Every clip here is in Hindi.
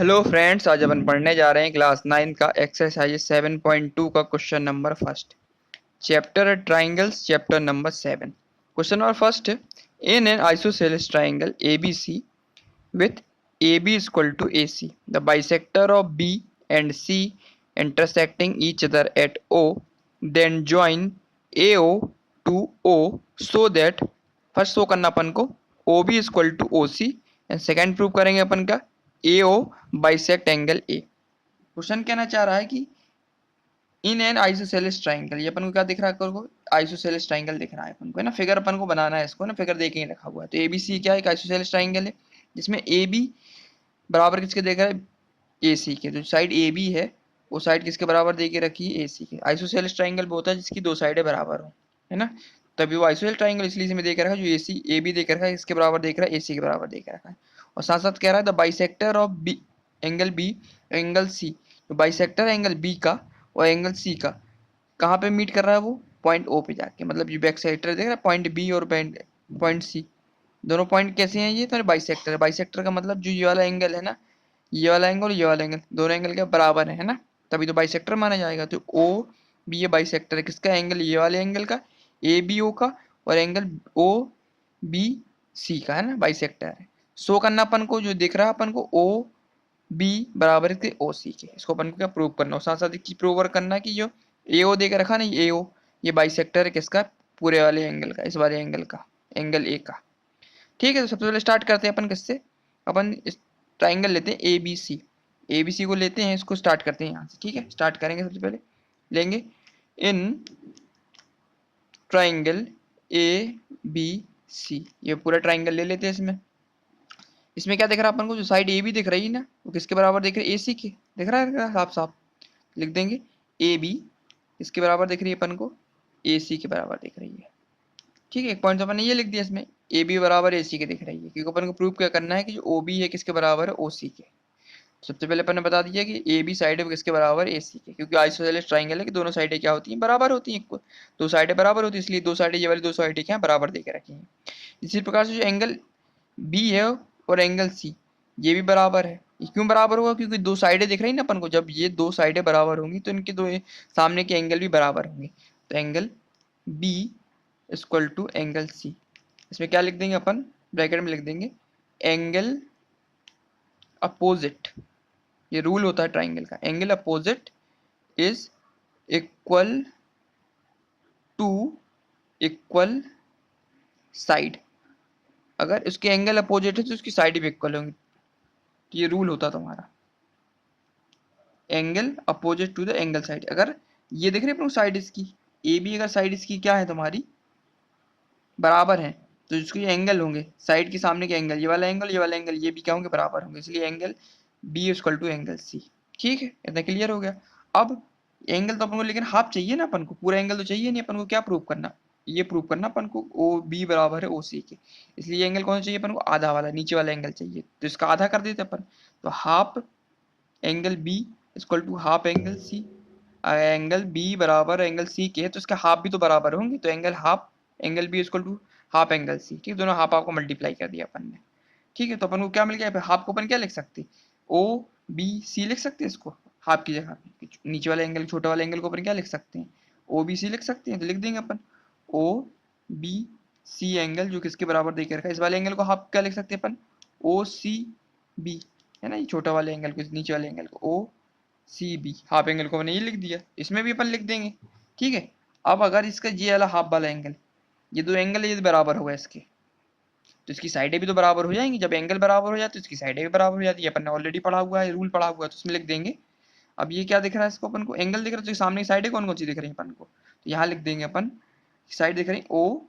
हेलो फ्रेंड्स, आज अपन पढ़ने जा रहे हैं क्लास 9 का एक्सरसाइज 7.2 का question number first. Chapter triangles, chapter number 7। Question number first, in an isosceles triangle ABC with AB is equal to AC, the bisector of B and C intersecting each other at O, then join AO to O so that first show करना अपन को OB is equal to OC and second prove करेंगे अपन का AO bisect angle A। Question कहना चाह रहा है कि इन एन आइसोसेलेस ट्राइंगल, ये अपन को क्या दिख रहा है, अपन को आइसोसेलेस ट्राइंगल दिख रहा है अपन को, है ना। फिगर अपन को बनाना है, इसको ना फिगर देके ही रखा हुआ है। तो ABC क्या है, एक आइसोसेलेस ट्राइंगल है जिसमें AB बराबर किसके देख रहा है, AC के। जो साइड AB है वो साइड किसके बराबर दे के रखी है, AC के। आइसोसेलेस ट्राइंगल वो होता है जिसकी दो साइडें बराबर हो, है ना। तभी वो आइसोसेलेस ट्राइंगल इसलिए इसमें दे के रखा है, जो AC AB दे के रखा है, इसके बराबर देख रहा है, AC के बराबर दे के रखा है। और साथ साथ कह रहा है the bisector of B angle B angle C। तो बाइसेक्टर एंगल B का और एंगल C का कहाँ पे मीट कर रहा है, वो पॉइंट O पे जाके। मतलब ये बैक सेक्टर देख रहा है, पॉइंट B और पॉइंट C, दोनों पॉइंट कैसे हैं, ये तो बाइसेक्टर है। बाइसेक्टर का मतलब जो ये वाला एंगल है ना, ये वाला एंगल, ये वाला एंगल, दोनों एंगल के बराबर है ना, तभी तो बाइसेक्टर माना जाएगा। तो ओ बी ये बाइसेक्टर है किसका, एंगल ये वाले एंगल का, ए बी ओ का, और एंगल ओ बी सी का, है ना, बाइसेक्टर है। शो करना अपन को, जो दिख रहा है अपन को ओ बी बराबर है ओ सी के, इसको अपन को क्या प्रूव करना हो, साथ साथ एक चीज प्रूव करना है कि जो ए ओ देकर रखा ना, ए ओ ये बाइसेक्टर है किसका, पूरे वाले एंगल का, इस वाले एंगल का, एंगल ए का। ठीक है, तो सबसे पहले स्टार्ट करते हैं अपन किससे, अपन इस ट्राइंगल लेते हैं ए बी सी को लेते हैं, इसको स्टार्ट करते हैं यहाँ से। ठीक है, स्टार्ट करेंगे, सबसे पहले लेंगे in triangle A B C, ये पूरा ट्राइंगल ले लेते हैं। इसमें इसमें क्या दिख रहा है अपन को, जो साइड ए बी दिख रही है ना, वो किसके बराबर दिख रही है, ए सी के। दिख रहा है साफ साफ, लिख देंगे ए बी इसके बराबर दिख रही है अपन को, ए सी के बराबर दिख रही है। ठीक है, एक पॉइंट तो अपन ने ये लिख दिया, इसमें ए बी बराबर ए सी के दिख रही है, क्योंकि अपन को प्रूव क्या करना है कि जो ओ बी है किसके बराबर है, ओ सी के। सबसे पहले अपन ने बता दिया कि ए बी साइड है किसके बराबर है, ए सी के, क्योंकि आइसोसेलेस ट्राइंगल है कि दोनों साइडें क्या होती हैं, बराबर होती हैं। दो साइडें बराबर होती है, इसलिए दो साइडें, ये वाली दो साइडें क्या बराबर दे के रखी हैं। इसी प्रकार से जो एंगल बी है और एंगल सी, ये भी बराबर है। ये क्यों बराबर होगा, क्योंकि दो साइडें दिख रही ना अपन को, जब ये दो साइडें बराबर होंगी तो इनके दो सामने के एंगल भी बराबर होंगे। तो angle B equal to angle C, इसमें क्या लिख देंगे अपन, ब्रैकेट में लिख देंगे एंगल अपोजिट। ये रूल होता है ट्राइंगल का, angle opposite is equal to equal side. अगर उसके एंगल अपोजिट है तो उसकी साइड भी इक्वल होंगी। तो ये रूल होता है तुम्हारा, angle opposite to the angle side. अगर ये देख रहे हैं साइड इसकी ए बी, अगर साइड इसकी क्या है तुम्हारी, बराबर है, तो इसके एंगल होंगे साइड के सामने के एंगल, ये वाला एंगल, ये वाला एंगल, ये भी क्या होंगे, बराबर होंगे, इसलिए angle B equal to angle C. ठीक है, इतना क्लियर हो गया। अब एंगल तो अपन को लेकिन हाफ चाहिए ना, अपन को पूरा एंगल तो चाहिए नहीं। अपन को क्या प्रूव करना, ये प्रूव करना अपन को ओ बी बराबर है ओ सी के, इसलिए एंगल कौन सा चाहिए अपन को, आधा वाला, नीचे वाला एंगल चाहिए, तो इसका आधा कर देते अपन। तो half angle B equal to half angle C. Angle B बराबर एंगल सी के है, तो इसका हाफ भी तो बराबर होंगे, तो angle half angle B equal to half angle C. ठीक, दोनों हाफ हाफ को मल्टीप्लाई कर दिया अपन ने। ठीक है, तो अपन को क्या मिल गया, हाफ को अपन क्या लिख सकते, ओ बी सी लिख सकते हैं इसको, हाफ की जगह नीचे वाले एंगल, छोटे वाले एंगल को अपन क्या लिख सकते हैं, ओ बी सी लिख सकते हैं। तो लिख देंगे अपन ओ बी सी एंगल, जो किसके बराबर देके रखा है, इस वाले एंगल को हाफ क्या लिख सकते हैं अपन, ओ सी बी, है ना, ये छोटा वाले एंगल को, नीचे वाले एंगल को ओ सी बी, हाफ एंगल को मैंने ये लिख दिया, इसमें भी अपन लिख देंगे। ठीक है, अब अगर इसका ये वाला हाफ वाला एंगल, ये दो एंगल ये बराबर होगा इसके, तो इसकी साइडें भी तो बराबर हो जाएंगी। जब एंगल बराबर हो जाए तो इसकी साइडें भी बराबर हो जाती है, अपन ने ऑलरेडी पढ़ा हुआ है, रूल पढ़ा हुआ है, तो उसमें लिख देंगे। अब ये क्या दिख रहा है इसको अपन को, एंगल दिख रहा है, तो सामने की साइडें कौन कौन सी दिख रही है अपन को, तो यहाँ लिख देंगे अपन, साइड दिख रही ओ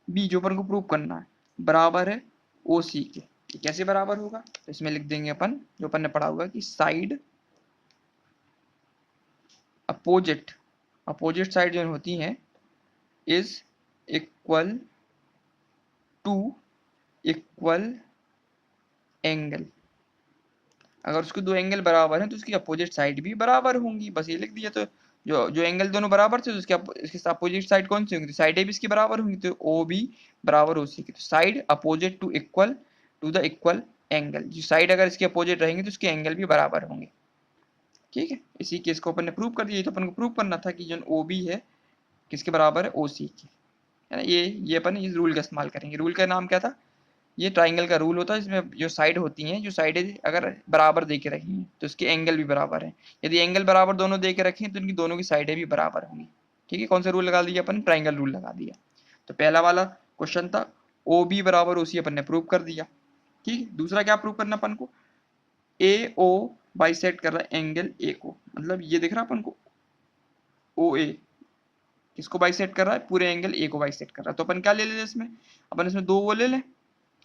बी, जो अपन को प्रूव करना है, बराबर है ओ सी के। ये कैसे बराबर होगा, तो इसमें लिख देंगे अपन, जो अपन ने पढ़ा हुआ कि साइड अपोजिट, अपोजिट साइड जो होती हैं is equal to equal angle. अगर उसके दो एंगल बराबर हैं तो उसकी अपोजिट साइड भी बराबर होंगी, बस ये लिख दिया। तो जो जो एंगल दोनों बराबर थे तो इसके अपोजिट साइड कौन सी होंगी, तो साइडें भी इसकी बराबर होंगी, तो ओ बी बराबर ओ सी की। तो side opposite to the equal angle, जो साइड अगर इसके अपोजिट रहेंगे तो इसके एंगल भी बराबर होंगे। ठीक है, इसी केस को अपन ने प्रूव कर दिया। तो अपन को प्रूव करना था कि जो ओ बी है किसके बराबर है, ओ सी के, है ना। ये अपन इस रूल का इस्तेमाल करेंगे। रूल का नाम क्या था, ये ट्राइंगल का रूल होता है, इसमें जो साइड होती हैं, जो साइडें अगर बराबर दे के रखी हैं तो इसके एंगल भी बराबर हैं। यदि एंगल बराबर दोनों दे के रखे हैं तो इनकी दोनों की साइडें भी बराबर होंगी। ठीक है, कौन सा रूल लगा दिया अपन, ट्राइंगल रूल लगा दिया। तो पहला वाला क्वेश्चन था ओ बी बराबर ओ सी, अपन ने प्रूव कर दिया। ठीक है, दूसरा क्या प्रूव करना अपन को, ए ओ बाइसेक्ट कर रहा है एंगल ए को, मतलब ये दिख रहा है अपन को ओ ए किसको बाइसेक्ट कर रहा है, पूरे एंगल ए को बाइसेक्ट कर रहा है। तो अपन क्या ले लें इसमें, अपन इसमें दो वो ले लें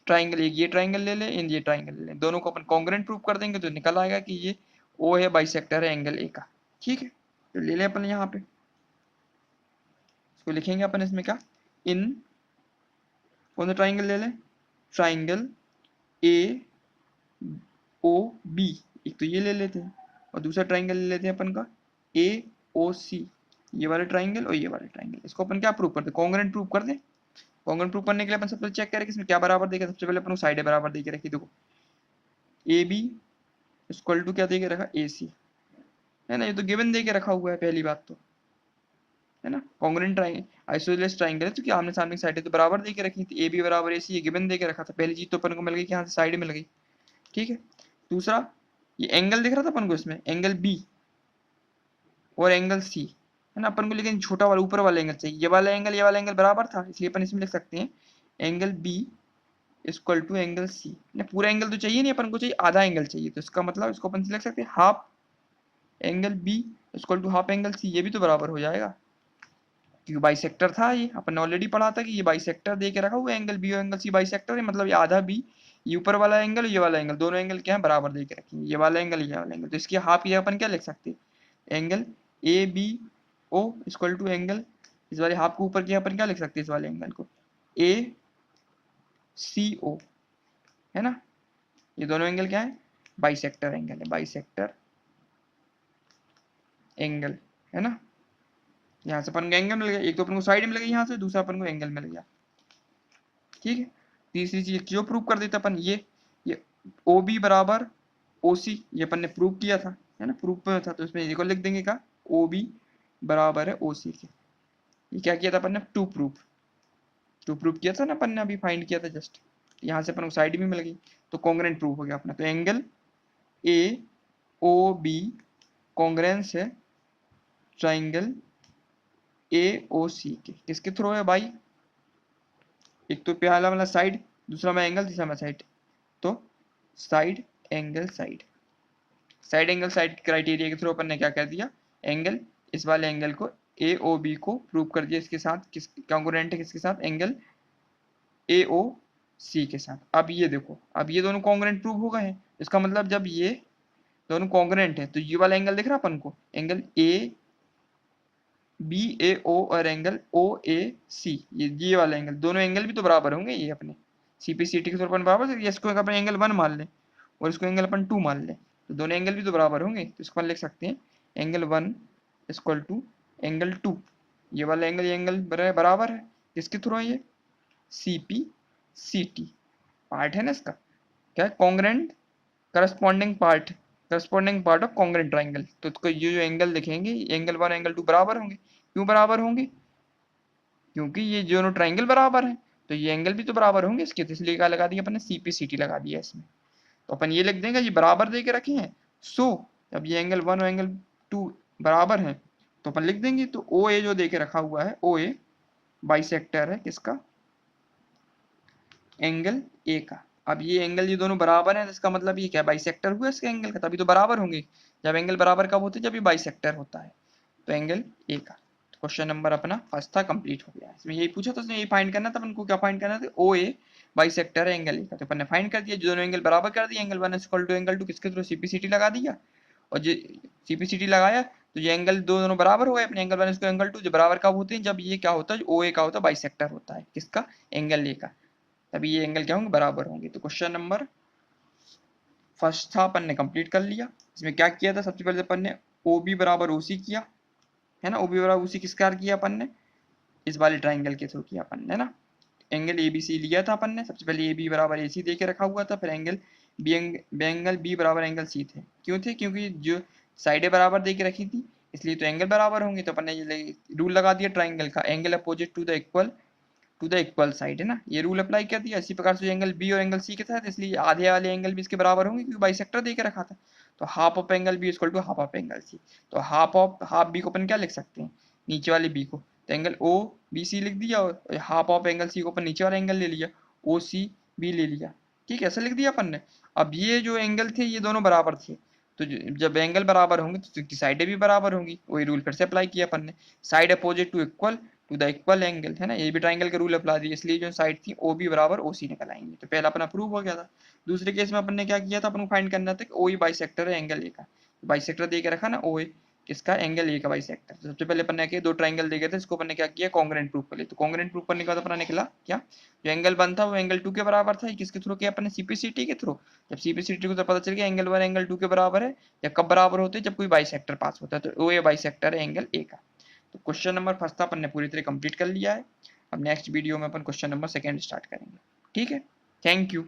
ट्राइंगल, एक ये ट्राइंगल ले लें, ये ट्राइंगल ले लें, दोनों को अपन कॉन्ग्रुएंट प्रूव कर देंगे तो निकल आएगा कि ये ओ है बाइसेक्टर है एंगल ए का। ठीक है, तो ले लें अपन यहाँ पे, इसको लिखेंगे अपन इसमें क्या, इन कौन सा ट्राइंगल ले लें, ट्राइंगल ए ओ बी, एक तो ये ले लेते हैं और दूसरा ट्राइंगल ले लेते हैं अपन का ए ओ सी, ये वाला ट्राइंगल और ये वाला ट्राइंगल। इसको अपन क्या प्रूव कर दे, कॉन्ग्रुएंट प्रूव कर दे। कॉन्ग्रुएंट प्रूव करने के लिए अपन सबसे चेक करें कि इसमें क्या बराबर देगा। सबसे पहले अपन को साइड बराबर दे के रखी, देखो ए बी इक्वल टू क्या दे के रखा, ए सी, है ना। ये तो गिवन दे के रखा हुआ है पहली बात तो, है ना। कॉन्ग्रुएंट ट्राइंगल आइसोसेलेस ट्राइंगल है तो क्या आमने सामने की साइडें तो बराबर दे के रखी थी, ए बी बराबर ए सी, ये गिवन दे के रखा था। पहली चीज तो अपन को मिल गई कि यहाँ से साइड मिल गई। ठीक है, दूसरा ये एंगल दिख रहा था अपन को इसमें, एंगल बी और एंगल सी, है ना। अपन को लेकिन छोटा वाला ऊपर वाला एंगल चाहिए, ये वाला एंगल बराबर था, इसलिए अपन इसमें लिख सकते हैं angle B equal to angle C. पूरा एंगल तो चाहिए नहीं, अपन को चाहिए आधा एंगल चाहिए, तो इसका मतलब इसको अपन लिख सकते हैं half angle B equal to half angle C, ये भी तो बराबर हो जाएगा क्योंकि बाइसेक्टर था। ये अपन ने ऑलरेडी पढ़ा था कि ये बाइसेक्टर दे के रखा हुआ एंगल बी और एंगल सी बाइसेक्टर है, मतलब ये आधा बी, ये ऊपर वाला एंगल ये वाला एंगल, दोनों एंगल क्या है बराबर दे के रखेंगे, ये वाला एंगल ये वाला एंगल। तो इसकी हाफ ये अपन क्या लिख सकते हैं, angle A B O equal to angle, इस वाले हाफ को ऊपर किया अपन क्या लिख सकते हैं, इस वाले एंगल को ए सी ओ, है ना। ये दोनों एंगल क्या है, बाइसेक्टर एंगल है, बाइसेक्टर एंगल, है ना। यहाँ से अपन को एंगल मिल गया, एक तो अपन को साइड मिल गई यहाँ से, दूसरा अपन को एंगल मिल गया। ठीक है, तीसरी चीज जो प्रूव कर देता अपन, ये ओ बी बराबर ओ सी, ये अपन ने प्रूव किया था, है ना, प्रूव में था, तो इसमें ये को लिख देंगे का ओ बी बराबर है ओ सी के। ये क्या किया था अपन ने, टू प्रूव किया था ना अपन ने, अभी फाइंड किया था जस्ट। यहाँ से अपन को साइड भी मिल गई, तो कॉन्ग्रुएंट प्रूव हो गया अपना। तो angle A O B congruence है ट्राइंगल ए ओ सी के, किसके थ्रू है भाई, एक तो पहला वाला साइड, दूसरा में एंगल, तीसरा में साइड, तो side angle side, side angle side criteria के थ्रू अपन ने क्या कर दिया, एंगल इस वाले एंगल को ए ओ बी को प्रूव कर दिया, इसके साथ किस कॉन्ग्रुएंट है, किसके साथ, एंगल ए ओ सी के साथ। अब ये देखो, अब ये दोनों कॉन्ग्रुएंट प्रूव हो गए हैं, इसका मतलब जब ये दोनों कॉन्ग्रुएंट है तो ये वाला एंगल दिख रहा अपन को, एंगल ए बी ए ओ और एंगल ओ ए सी, ये वाला एंगल, दोनों एंगल भी तो बराबर होंगे ये अपने सी पी सी टी के तौर पर बराबर। इसको अपन एंगल 1 मान लें और इसको एंगल अपन 2 मान लें, तो दोनों एंगल भी तो बराबर होंगे, तो इसको अपन लिख सकते हैं एंगल 1 इक्वल टू एंगल 2, ये वाला एंगल ये एंगल बराबर है, किसके थ्रू है ये, C P C T part है ना इसका, क्या है, congruent corresponding part of congruent triangle. तो ये जो एंगल दिखेंगे एंगल 1 एंगल 2 बराबर होंगे, क्यों बराबर होंगे, क्योंकि ये दोनों ट्राइंगल बराबर हैं, तो ये एंगल भी तो बराबर होंगे इसके, तो इसलिए क्या लगा दिया अपन ने, सी पी सी टी लगा दिया इसमें। तो अपन ये लिख देंगे ये बराबर दे के रखे हैं, सो अब ये एंगल 1 और एंगल 2 बराबर हैं, तो अपन लिख देंगे। तो ओ ए जो दे के रखा हुआ है, ओ ए बाइसेक्टर है किसका, एंगल ए का। अब ये एंगल ये दोनों बराबर हैं, इसका मतलब ये क्या बाइसेक्टर हुआ इसके एंगल का, तभी तो बराबर होंगे। जब एंगल बराबर कब होते हैं, जब ये बाइसेक्टर होता है, तो एंगल ए का। क्वेश्चन नंबर अपना फर्स्ट था, कंप्लीट हो गया। इसमें यही पूछा था उसने, यही फाइंड करना था अपन को, क्या फाइंड करना था, ओ ए बाइसेक्टर है एंगल ए का, तो अपन ने फाइंड कर दिया, जो दोनों एंगल बराबर कर दिया, एंगल 1 इक्वल टू एंगल 2 किसके थ्रू, सीपीसीटी लगा दिया, और जो सीपीसीटी लगाया तो ये एंगल दोनों बराबर हो गए अपने, एंगल 1 इसको एंगल 2 जो बराबर कब होते हैं, जब ये क्या होता है, ओ ए का होता है बाइसेक्टर होता है किसका, एंगल ए का, तभी ये एंगल क्या होंगे, बराबर होंगे। तो क्वेश्चन नंबर फर्स्ट था अपन ने कंप्लीट कर लिया। इसमें क्या किया था, सबसे पहले अपन ने ओ बी बराबर ओ सी किया, है ना, ओ बी बराबर ओ सी किसका किया अपन ने, इस वाले ट्राइंगल के थ्रू किया अपन ने ना। एंगल ए बी सी लिया था अपन ने, सबसे पहले ए बी बराबर ए सी दे के रखा हुआ था, फिर एंगल एंगल बी बराबर एंगल सी थे। क्यों थे? क्योंकि जो साइडें बराबर दे के रखी थी इसलिए तो एंगल बराबर होंगे। तो अपन ने रूल लगा दिया ट्राइंगल का, angle opposite to the equal side, है ना, ये रूल अप्लाई कर दिया। इसी प्रकार से एंगल बी और एंगल सी के साथ, इसलिए आधे वाले एंगल भी इसके बराबर होंगे क्योंकि बाइसेक्टर दे के रखा था। तो half of angle B equal to half of angle C. तो हाफ बी को अपन क्या लिख सकते हैं, नीचे वाले बी को, तो एंगल ओ बी सी लिख दिया, और हाफ ऑफ एंगल सी को अपन नीचे वाला एंगल ले लिया, ओ सी बी ले लिया। ठीक है, ऐसा लिख दिया अपन ने। अब ये जो एंगल थे ये दोनों बराबर थे, तो जब एंगल बराबर होंगे तो साइडें भी बराबर होंगी, वही रूल फिर से अप्लाई किया अपन ने, side opposite to the equal angle, है ना, ये भी ट्राइंगल का रूल अप्लाई दिया, इसलिए जो साइड थी ओ बी बराबर ओ सी निकल आएंगे। तो पहला अपना प्रूव हो गया था। दूसरे केस में अपन ने क्या किया था, अपन को फाइंड करना था कि ओ ई बाइसेक्टर है एंगल ए का। बाइसेक्टर दे के रखा ना, ओ ए किसका, एंगल ए का बाइसेक्टर। तो सबसे पहले अपन ने क्या, दो ट्राइंगल दे गए थे, इसको अपन ने क्या किया, कॉन्ग्रुएंट प्रूफ कर लिया। तो कॉन्ग्रुएंट प्रूफ करने के बाद अपना निकला क्या, जो एंगल वन था वो एंगल टू के बराबर था। किसके थ्रू किया अपन ने, सीपीसीटी के थ्रू। जब सीपीसीटी को तो पता चल गया एंगल वन एंगल टू के बराबर है, या कब बराबर होते हैं, जब कोई बाइसेक्टर पास होता है। तो ओ ए बाइसेक्टर है एंगल ए का। तो क्वेश्चन नंबर फर्स्ट था अपन ने पूरी तरह कंप्लीट कर लिया है। अब नेक्स्ट वीडियो में अपन क्वेश्चन नंबर सेकंड स्टार्ट करेंगे। ठीक है, थैंक यू।